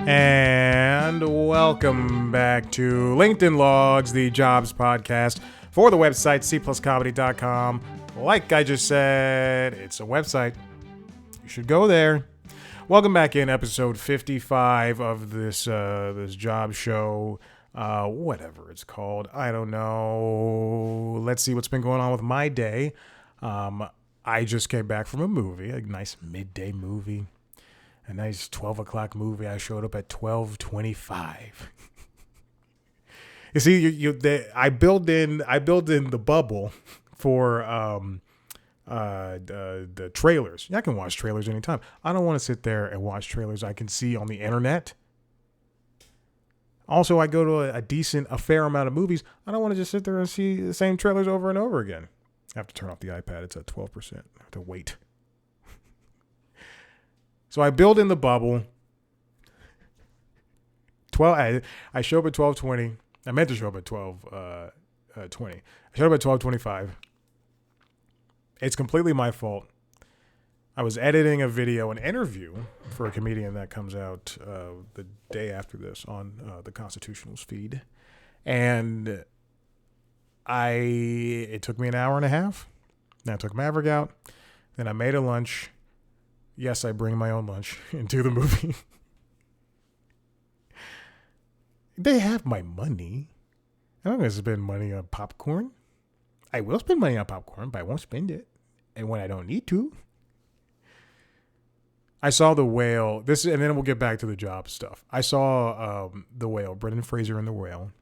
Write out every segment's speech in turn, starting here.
And welcome back to LinkedIn Logs, the jobs podcast for the website cpluscomedy.com. Like I just said, it's a website. You should go there. Welcome back in episode 55 of this job show, whatever it's called. I don't know. Let's see what's been going on with my day. I just came back from a movie, a nice midday movie. A nice 12 o'clock movie. I showed up at 12:25. You see, I built in the bubble for the trailers. I can watch trailers anytime. I don't want to sit there and watch trailers I can see on the internet. Also, I go to a fair amount of movies. I don't want to just sit there and see the same trailers over and over again. I have to turn off the iPad. It's at 12%. I have to wait. So I build in the bubble. I show up at 12:20. I meant to show up at 12:20. I showed up at 12:25. It's completely my fault. I was editing an interview for a comedian that comes out the day after this on the Constitutional's feed, and it took me an hour and a half. Then I took Maverick out. Then I made a lunch. Yes, I bring my own lunch into the movie. They have my money. I'm not going to spend money on popcorn. I will spend money on popcorn, but I won't spend it. And when I don't need to. I saw The Whale. And then we'll get back to the job stuff. I saw The Whale, Brendan Fraser in The Whale.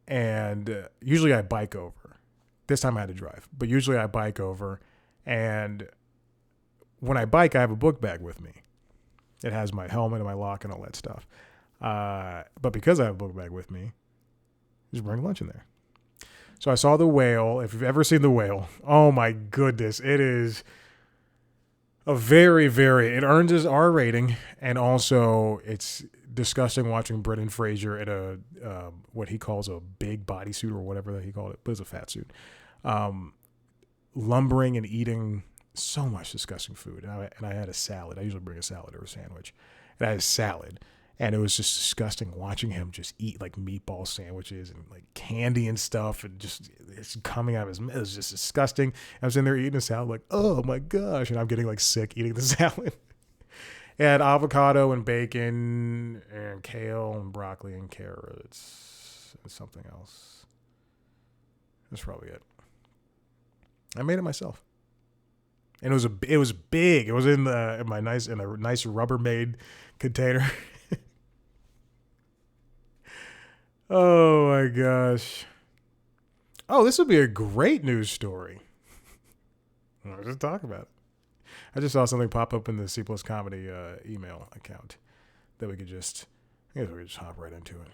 And usually I bike over. This time I had to drive. But usually I bike over. And when I bike, I have a book bag with me. It has my helmet and my lock and all that stuff. But because I have a book bag with me, just bring lunch in there. So I saw The Whale. If you've ever seen The Whale, oh my goodness, it is a it earns its R rating, and also it's disgusting watching Brendan Fraser in a what he calls a big bodysuit or whatever that he called it, but it's a fat suit, lumbering and eating so much disgusting food. And I had a salad. I usually bring a salad or a sandwich. And I had a salad. And it was just disgusting watching him just eat like meatball sandwiches and like candy and stuff. And just it's coming out of his mouth. It was just disgusting. I was in there eating a salad like, oh my gosh. And I'm getting like sick eating the salad. And avocado and bacon and kale and broccoli and carrots and something else. That's probably it. I made it myself. And it was big. It was in a nice Rubbermaid container. Oh my gosh. Oh, this would be a great news story. Let's just talk about it. I just saw something pop up in the C Plus Comedy email account that we could just hop right into it.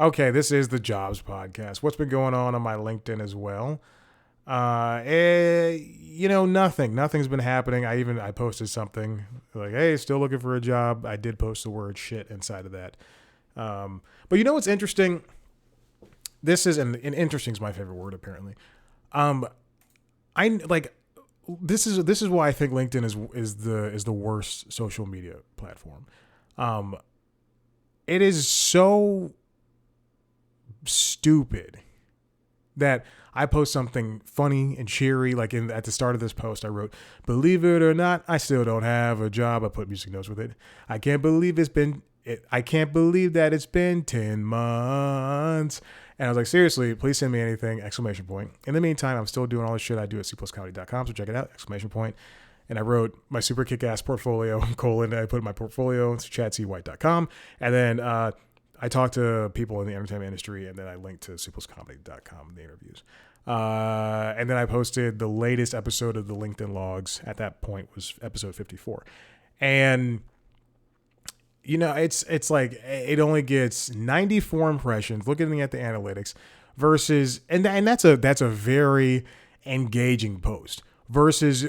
Okay, this is the Jobs Podcast. What's been going on my LinkedIn as well? Nothing. Nothing's been happening. I posted something like, hey, still looking for a job. I did post the word shit inside of that. But you know what's interesting? This is, and interesting is my favorite word apparently. This is why I think LinkedIn is the worst social media platform. It is so stupid that I post something funny and cheery. Like at the start of this post, I wrote, believe it or not, I still don't have a job. I put music notes with it. I can't believe that it's been 10 months. And I was like, seriously, please send me anything, ! In the meantime, I'm still doing all the shit I do at cpluscomedy.com. So check it out, ! And I wrote my super kick-ass portfolio, I put my portfolio, it's chadcwhite.com. And then, I talked to people in the entertainment industry, and then I linked to cpluscomedy.com, the interviews. And then I posted the latest episode of the LinkedIn Logs. At that point was episode 54. And it's like it only gets 94 impressions looking at the analytics versus and that's a very engaging post versus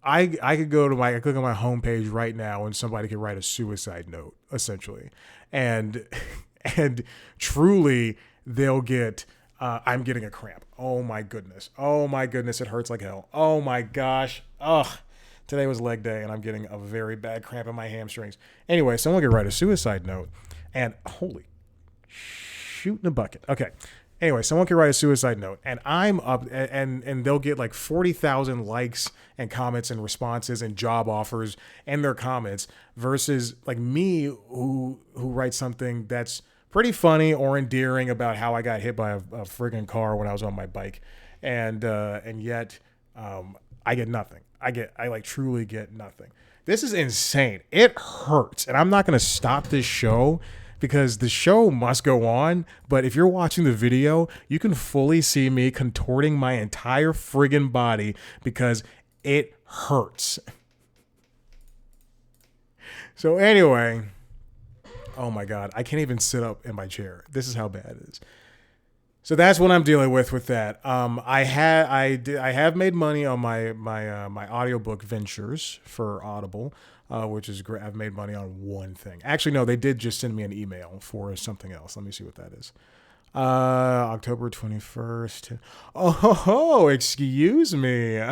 I could click on my homepage right now and somebody could write a suicide note essentially. And truly they'll get I'm getting a cramp. Oh my goodness. It hurts like hell. Oh my gosh. Ugh. Today was leg day, and I'm getting a very bad cramp in my hamstrings. Anyway, someone could write a suicide note, and holy shoot in a bucket. Okay. Anyway, someone could write a suicide note, and I'm up, and they'll get like 40,000 likes and comments and responses and job offers and their comments, versus like me who writes something that's pretty funny or endearing about how I got hit by a friggin' car when I was on my bike, and yet I get nothing. I like truly get nothing. This is insane. It hurts, and I'm not gonna stop this show because the show must go on. But if you're watching the video, you can fully see me contorting my entire friggin' body because it hurts. So anyway, oh my God, I can't even sit up in my chair. This is how bad it is. So that's what I'm dealing with that. I have made money on my audiobook ventures for Audible, which is great. I've made money on one thing. Actually, no, they did just send me an email for something else. Let me see what that is. October 21st. Oh, excuse me.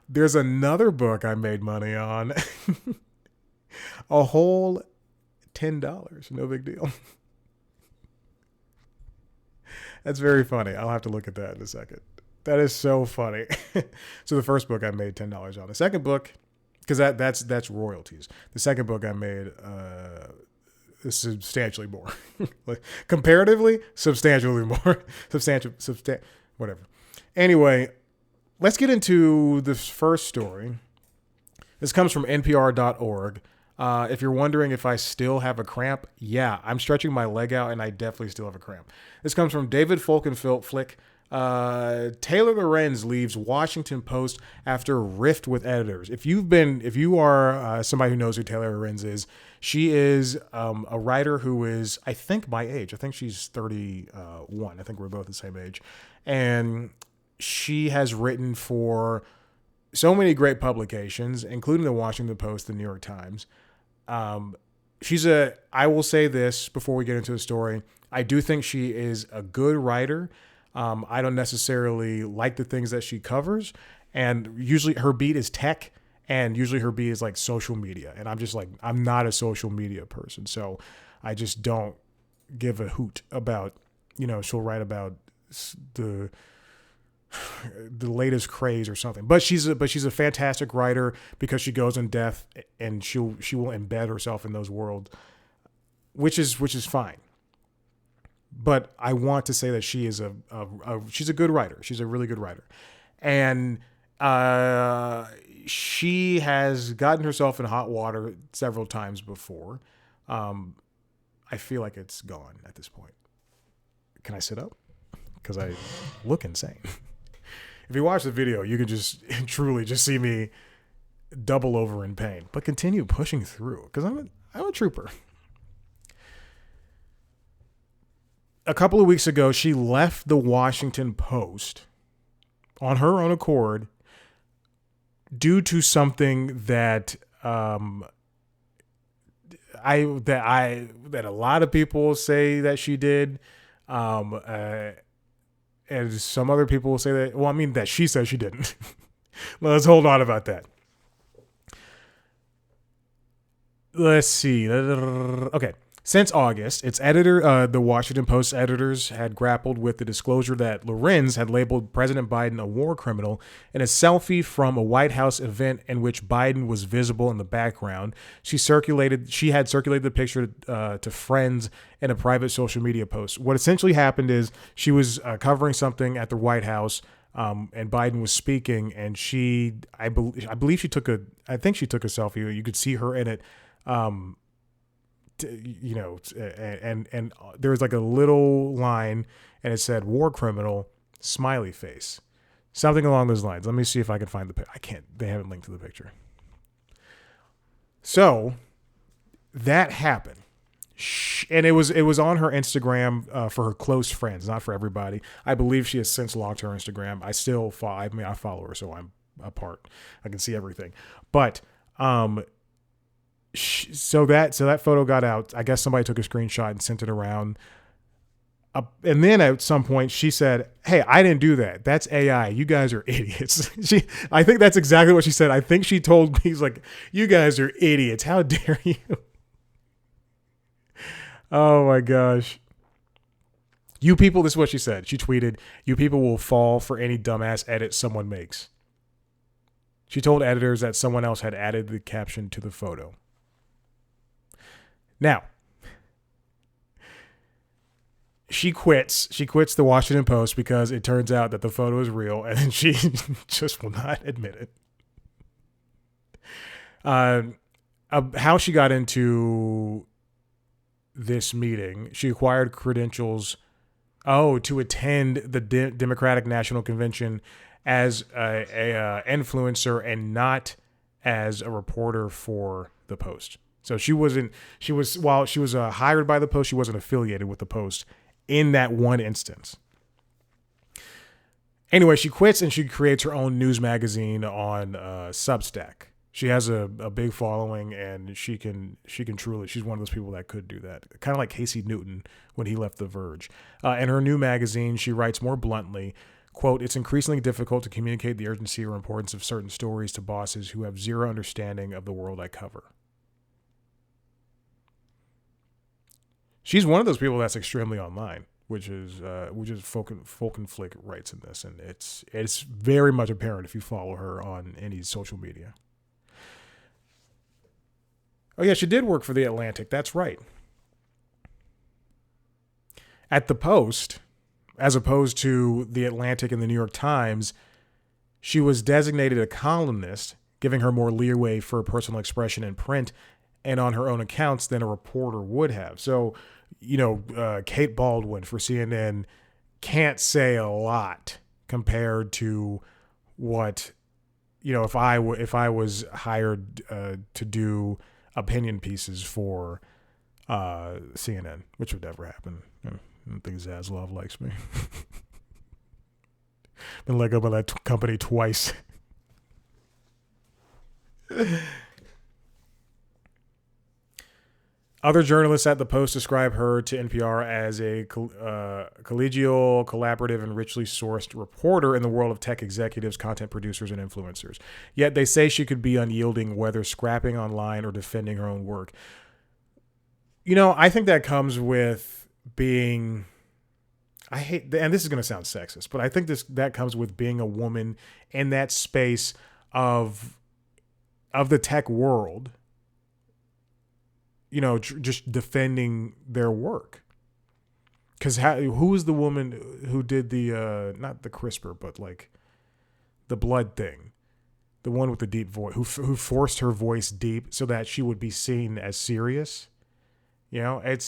There's another book I made money on. A whole $10. No big deal. That's very funny. I'll have to look at that in a second. That is so funny. So the first book I made $10 on. The second book, because that's royalties. The second book I made substantially more. Like, comparatively, substantially more. Whatever. Anyway, let's get into this first story. This comes from NPR.org. If you're wondering if I still have a cramp, yeah, I'm stretching my leg out and I definitely still have a cramp. This comes from David Folkenflick. Taylor Lorenz leaves Washington Post after rift with editors. If you are somebody who knows who Taylor Lorenz is, she is a writer who is, I think, my age. I think she's 31. I think we're both the same age. And she has written for so many great publications, including the Washington Post, the New York Times. I will say this before we get into the story. I do think she is a good writer. I don't necessarily like the things that she covers. And usually her beat is tech, and usually her beat is like social media. And I'm just like, I'm not a social media person. So I just don't give a hoot about, she'll write about the latest craze or something, but she's a fantastic writer because she goes in depth and she will embed herself in those worlds, which is fine. But I want to say that she is she's a good writer. She's a really good writer, and she has gotten herself in hot water several times before. I feel like it's gone at this point. Can I sit up? Because I look insane. If you watch the video, you can just truly just see me double over in pain, but continue pushing through because I'm a trooper. A couple of weeks ago, she left the Washington Post on her own accord due to something that that a lot of people say that she did. And some other people will say that she says she didn't. Let's hold on about that. Let's see. Okay. Since August, its editor, the Washington Post editors had grappled with the disclosure that Lorenz had labeled President Biden a war criminal in a selfie from a White House event in which Biden was visible in the background. She had circulated the picture to friends in a private social media post. What essentially happened is she was covering something at the White House, and Biden was speaking, and I believe she took a selfie. You could see her in it. And there was like a little line and it said war criminal, smiley face, something along those lines. Let me see if I can find the picture. I can't, they haven't linked to the picture. So that happened. And it was on her Instagram for her close friends, not for everybody. I believe she has since logged her Instagram. I follow her, so I'm a part. I can see everything. But, so that photo got out. I guess somebody took a screenshot and sent it around. And then at some point she said, "Hey, I didn't do that. That's AI. You guys are idiots." I think that's exactly what she said. I think she told me, "He's like, you guys are idiots. How dare you?" Oh my gosh. You people, this is what she said. She tweeted, "You people will fall for any dumbass edit someone makes." She told editors that someone else had added the caption to the photo. Now, she quits. She quits the Washington Post because it turns out that the photo is real, and she just will not admit it. How she got into this meeting, she acquired credentials to attend the Democratic National Convention as a influencer and not as a reporter for the Post. So while she was hired by the Post, she wasn't affiliated with the Post in that one instance. Anyway, she quits and she creates her own news magazine on Substack. She has a big following, and she can truly, she's one of those people that could do that. Kind of like Casey Newton when he left The Verge. In her new magazine, she writes more bluntly, quote, "It's increasingly difficult to communicate the urgency or importance of certain stories to bosses who have zero understanding of the world I cover." She's one of those people that's extremely online, which is Folkenflick writes in this, and it's very much apparent if you follow her on any social media. Oh, yeah, she did work for The Atlantic. That's right. At the Post, as opposed to The Atlantic and the New York Times, she was designated a columnist, giving her more leeway for personal expression in print and on her own accounts than a reporter would have. So, Kate Baldwin for CNN can't say a lot compared to what, if I was hired to do opinion pieces for CNN, which would never happen. I don't think Zaslav likes me. Been let go by that company twice. Other journalists at the Post describe her to NPR as a collegial, collaborative, and richly sourced reporter in the world of tech executives, content producers, and influencers. Yet they say she could be unyielding, whether scrapping online or defending her own work. I think that comes with being... and this is going to sound sexist, but I think that comes with being a woman in that space of the tech world. Just defending their work. Because who was the woman who did the, not the CRISPR, but like the blood thing? The one with the deep voice, who forced her voice deep so that she would be seen as serious. I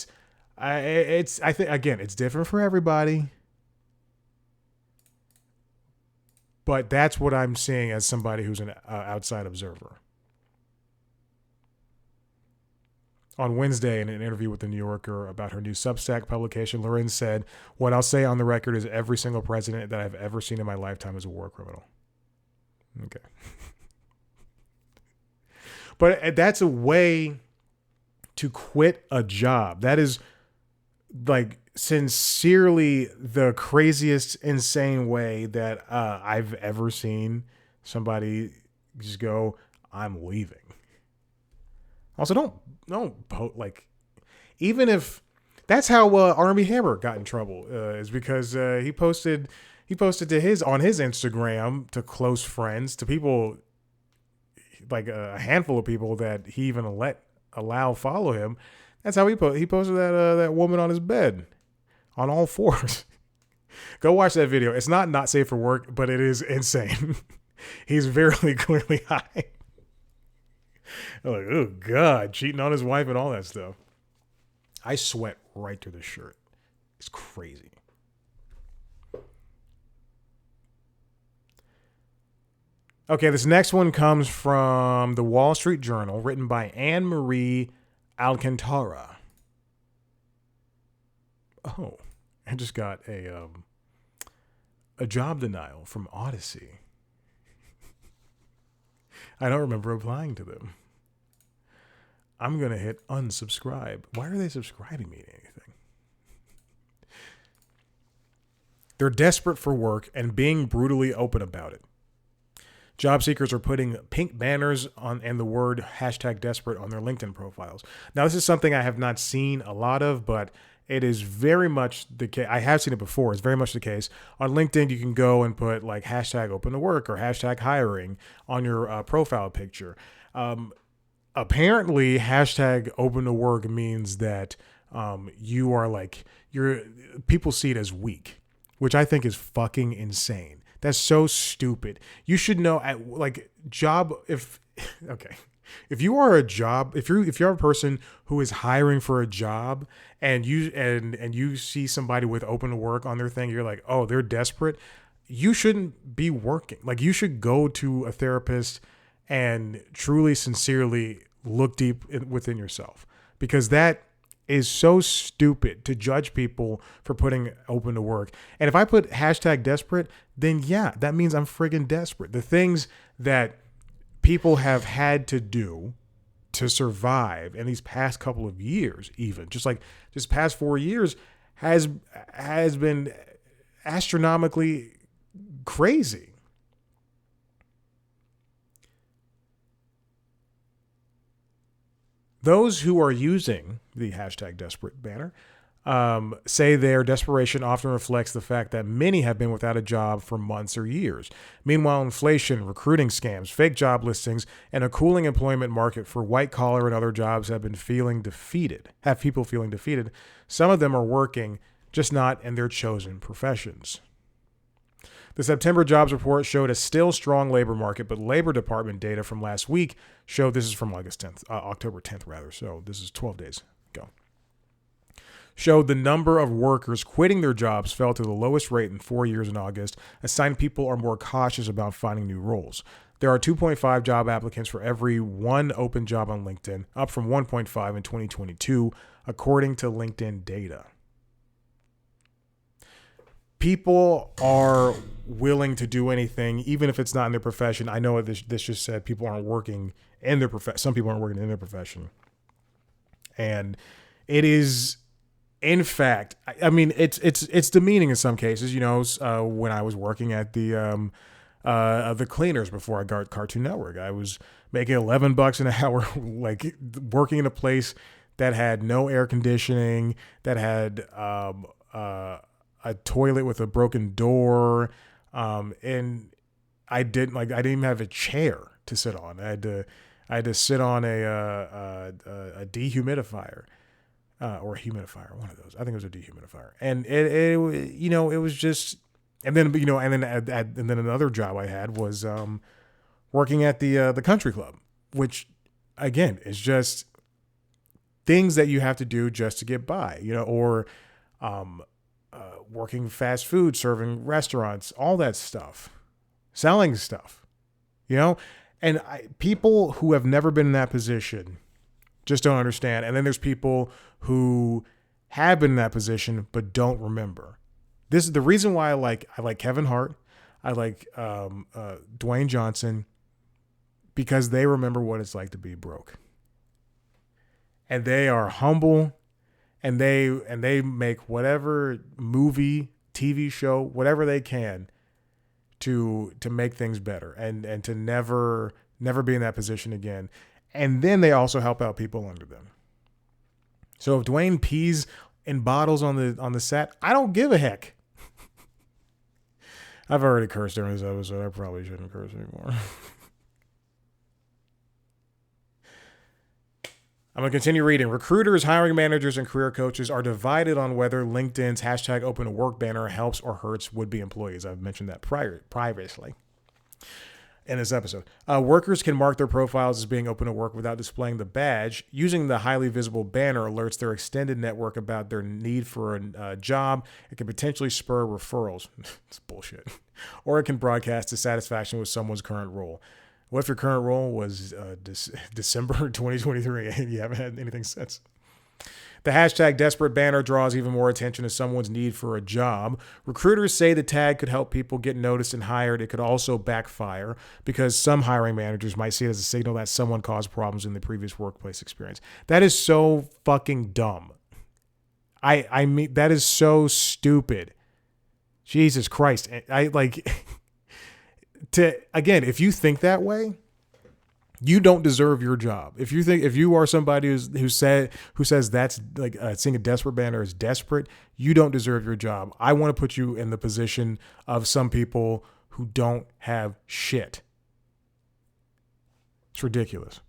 think, again, it's different for everybody. But that's what I'm seeing as somebody who's an outside observer. On Wednesday, in an interview with The New Yorker about her new Substack publication, Loren said, "What I'll say on the record is every single president that I've ever seen in my lifetime is a war criminal." Okay. But that's a way to quit a job. That is like sincerely the craziest, insane way that I've ever seen somebody just go, "I'm leaving." Also, don't like, even if that's how Armie Hammer got in trouble, is because he posted on his Instagram to close friends, to people, like a handful of people that he even allow follow him. That's how he posted that woman on his bed on all fours. Go watch that video. It's not safe for work, but it is insane. He's very clearly high. I'm like, oh God, cheating on his wife and all that stuff. I sweat right through the shirt. It's crazy. Okay, this next one comes from the Wall Street Journal, written by Anne Marie Alcantara. Oh, I just got a job denial from Odyssey. I don't remember applying to them. I'm going to hit unsubscribe. Why are they subscribing me to anything? They're desperate for work and being brutally open about it. Job seekers are putting pink banners on and the word hashtag desperate on their LinkedIn profiles. Now, this is something I have not seen a lot of, but it is very much the case. I have seen it before. It's very much the case. On LinkedIn, you can go and put like hashtag open to work or hashtag hiring on your profile picture. Apparently, hashtag open to work means that you are like, people see it as weak, which I think is fucking insane. That's so stupid. You should know at like job if okay. If you are a job, if you're a person who is hiring for a job and you see somebody with open to work on their thing, you're like, "Oh, they're desperate." You shouldn't be working. Like you should go to a therapist and truly sincerely look deep within yourself, because that is so stupid to judge people for putting open to work. And if I put hashtag desperate, then yeah, that means I'm friggin' desperate. The things that people have had to do to survive in these past couple of years, even just like this past 4 years has been astronomically crazy. Those who are using the hashtag desperate banner say their desperation often reflects the fact that many have been without a job for months or years. Meanwhile, inflation, recruiting scams, fake job listings, and a cooling employment market for white collar and other jobs have people feeling defeated. Some of them are working, just not in their chosen professions. The September jobs report showed a still strong labor market, but Labor Department data from last week showed, this is from October 10th rather, so this is 12 days ago, showed the number of workers quitting their jobs fell to the lowest rate in 4 years in August, a sign people are more cautious about finding new roles. There are 2.5 job applicants for every one open job on LinkedIn, up from 1.5 in 2022, according to LinkedIn data. People are willing to do anything, even if it's not in their profession. I know this just said people aren't working in their profession. Some people aren't working in their profession. And it is, in fact, I mean, it's demeaning in some cases. You know, when I was working at the cleaners before I got Cartoon Network, I was making $11 an hour, like working in a place that had no air conditioning, that had a toilet with a broken door, and I didn't even have a chair to sit on. I had to sit on a dehumidifier or a humidifier, one of those. I think it was a dehumidifier, and it was just. And then and then another job I had was working at the country club, which again is just things that you have to do just to get by, or working fast food, serving restaurants, all that stuff, selling stuff, and people who have never been in that position just don't understand. And then there's people who have been in that position but don't remember. This is the reason why I like Kevin Hart. I like Dwayne Johnson, because they remember what it's like to be broke. And they are humble, and they make whatever movie, TV show, whatever they can to make things better and to never be in that position again. And then they also help out people under them. So if Dwayne pees in bottles on the set, I don't give a heck. I've already cursed during this episode. I probably shouldn't curse anymore. I'm going to continue reading. Recruiters, hiring managers, and career coaches are divided on whether LinkedIn's hashtag open to work banner helps or hurts would-be employees. I've mentioned that previously in this episode. Workers can mark their profiles as being open to work without displaying the badge. Using the highly visible banner alerts their extended network about their need for a job. It can potentially spur referrals. It's bullshit. Or it can broadcast dissatisfaction with someone's current role. What if your current role was December 2023 and you haven't had anything since? The hashtag desperate banner draws even more attention to someone's need for a job. Recruiters say the tag could help people get noticed and hired. It could also backfire because some hiring managers might see it as a signal that someone caused problems in the previous workplace experience. That is so fucking dumb. I mean, that is so stupid. Jesus Christ. I like to, again, if you think that way, you don't deserve your job. If you are somebody who says that's like seeing a desperate banner is desperate, you don't deserve your job. I want to put you in the position of some people who don't have shit. It's ridiculous.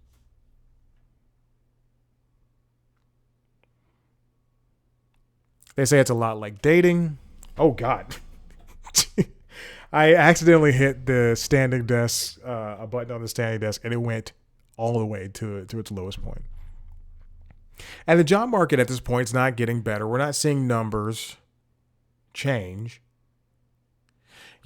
They say it's a lot like dating. Oh God. I accidentally hit the standing desk, a button on the standing desk, and it went all the way to its lowest point. And the job market at this point is not getting better. We're not seeing numbers change.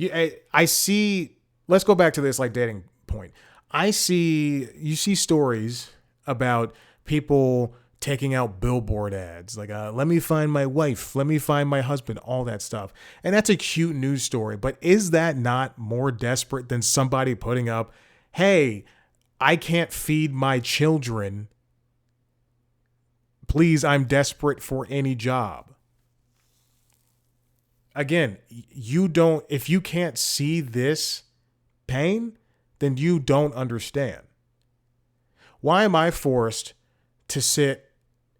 I see. Let's go back to this like dating point. You see stories about people taking out billboard ads like let me find my wife, let me find my husband, all that stuff. And that's a cute news story, but is that not more desperate than somebody putting up, hey, I can't feed my children, please, I'm desperate for any job? Again, if you can't see this pain, then you don't understand. Why am I forced to sit?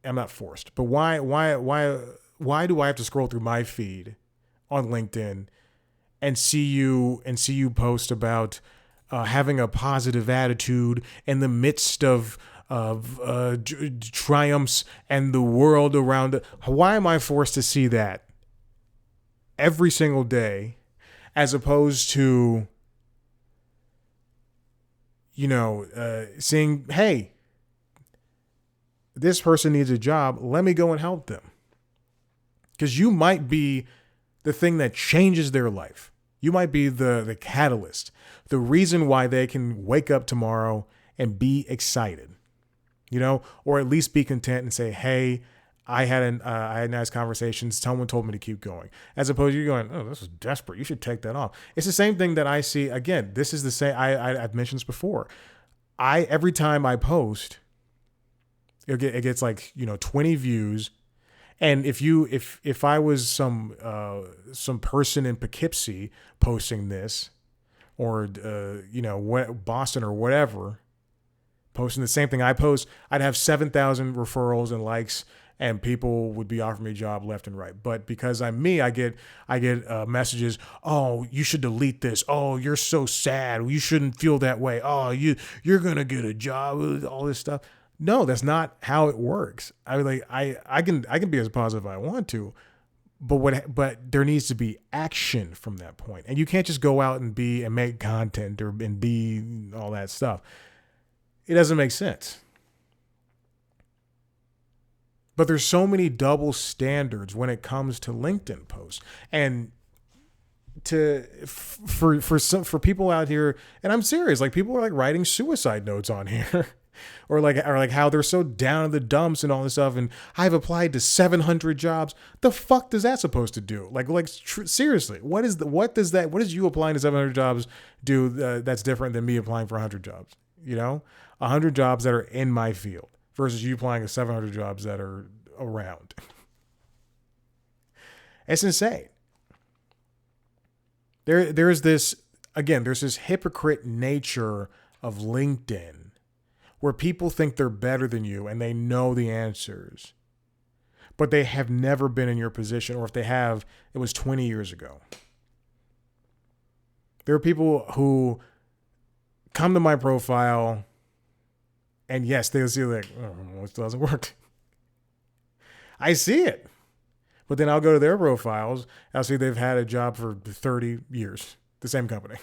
I'm not forced, but why do I have to scroll through my feed on LinkedIn and see you post about having a positive attitude in the midst of triumphs and the world around it? Why am I forced to see that every single day, as opposed to seeing, hey, this person needs a job, let me go and help them. Because you might be the thing that changes their life. You might be the catalyst, the reason why they can wake up tomorrow and be excited, or at least be content and say, hey, I had nice conversations. Someone told me to keep going. As opposed to you going, oh, this is desperate. You should take that off. It's the same thing that I see. Again, this is the same. I've mentioned this before. Every time I post, it gets like 20 views, and if I was some person in Poughkeepsie posting this, or Boston or whatever, posting the same thing I post, I'd have 7,000 referrals and likes, and people would be offering me a job left and right. But because I'm me, I get messages. Oh, you should delete this. Oh, you're so sad. You shouldn't feel that way. Oh, you're gonna get a job. All this stuff. No, that's not how it works. I can be as positive as I want to, but there needs to be action from that point. And you can't just go out and make content and be all that stuff. It doesn't make sense. But there's so many double standards when it comes to LinkedIn posts. And for people out here, and I'm serious, like people are like writing suicide notes on here. or how they're so down in the dumps and all this stuff. And I've applied to 700 jobs. The fuck does that supposed to do? Seriously, what does you applying to 700 jobs do that's different than me applying for 100 jobs? 100 jobs that are in my field versus you applying to 700 jobs that are around. It's insane. There's this hypocrite nature of LinkedIn where people think they're better than you and they know the answers, but they have never been in your position, or if they have, it was 20 years ago. There are people who come to my profile and yes, they'll see like, oh, it doesn't work. I see it. But then I'll go to their profiles. I'll see they've had a job for 30 years, the same company.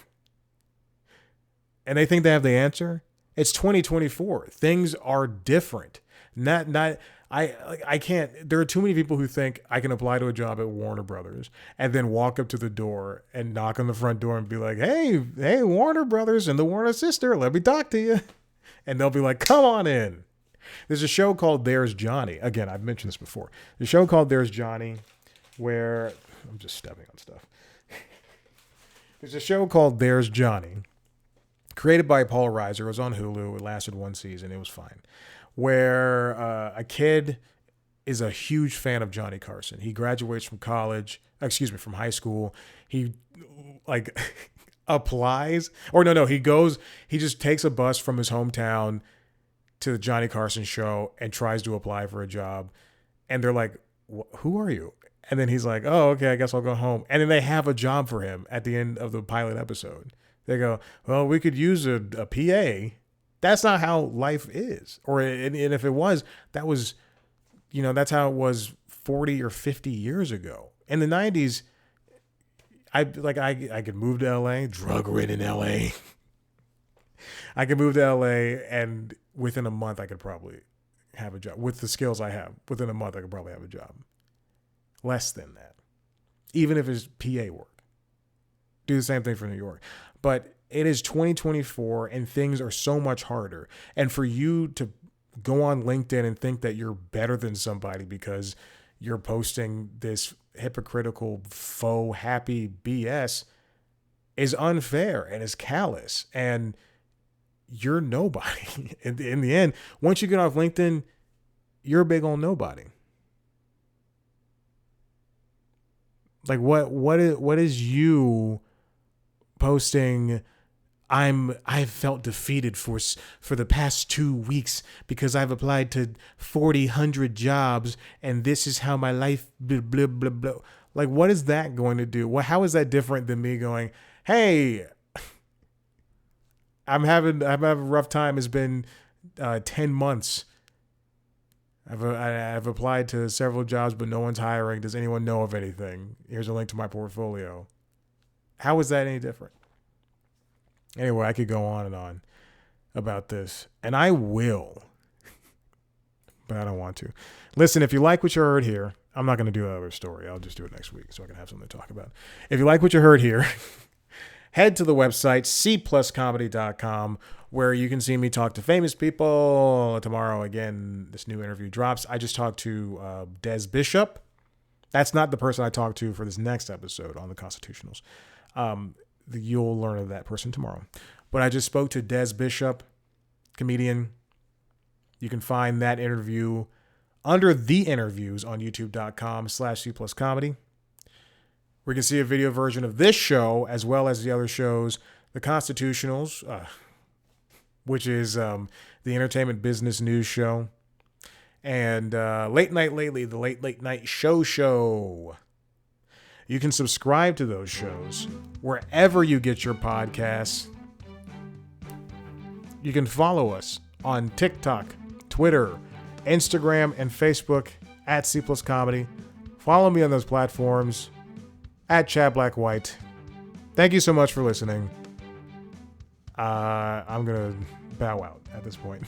And they think they have the answer. It's 2024. Things are different. I can't. There are too many people who think I can apply to a job at Warner Brothers and then walk up to the door and knock on the front door and be like, hey, Warner Brothers and the Warner sister, let me talk to you. And they'll be like, come on in. There's a show called There's Johnny. Again, I've mentioned this before. There's a show called There's Johnny where I'm just stepping on stuff. There's a show called There's Johnny, created by Paul Reiser. It was on Hulu. It lasted one season. It was fine. Where a kid is a huge fan of Johnny Carson. He graduates from from high school. He like applies, or no, he just takes a bus from his hometown to the Johnny Carson show and tries to apply for a job. And they're like, who are you? And then he's like, oh, okay, I guess I'll go home. And then they have a job for him at the end of the pilot episode. They go, well, we could use a PA. That's not how life is. And if it was, that was, that's how it was 40 or 50 years ago. In the 90s, I could move to LA, drug-ridden LA. I could move to LA, and within a month, I could probably have a job. With the skills I have, within a month, I could probably have a job. Less than that. Even if it's PA work. Do the same thing for New York. But it is 2024, and things are so much harder. And for you to go on LinkedIn and think that you're better than somebody because you're posting this hypocritical, faux, happy BS is unfair and is callous. And you're nobody. In the end, once you get off LinkedIn, you're a big old nobody. Like what is you posting? I've felt defeated for the past 2 weeks because I've applied to 100 jobs and this is how my life blah blah blah blah. Like, what is that going to do? How is that different than me going, hey, I'm having a rough time. It's been 10 months. I've applied to several jobs, but no one's hiring. Does anyone know of anything? Here's a link to my portfolio. How is that any different? Anyway, I could go on and on about this, and I will, but I don't want to. Listen, if you like what you heard here, I'm not going to do that other story. I'll just do it next week so I can have something to talk about. If you like what you heard here, head to the website, cpluscomedy.com, where you can see me talk to famous people. Tomorrow, again, this new interview drops. I just talked to Des Bishop. That's not the person I talked to for this next episode on the Constitutionals. You'll learn of that person tomorrow. But I just spoke to Des Bishop, comedian. You can find that interview under the interviews on youtube.com/cpluscomedy. We can see a video version of this show as well as the other shows, the Constitutionals, which is the entertainment business news show, and Late Night Lately, the Late Night Show. You can subscribe to those shows wherever you get your podcasts. You can follow us on TikTok, Twitter, Instagram, and Facebook at @C+Comedy. Follow me on those platforms at Chad Black White. Thank you so much for listening. I'm going to bow out at this point.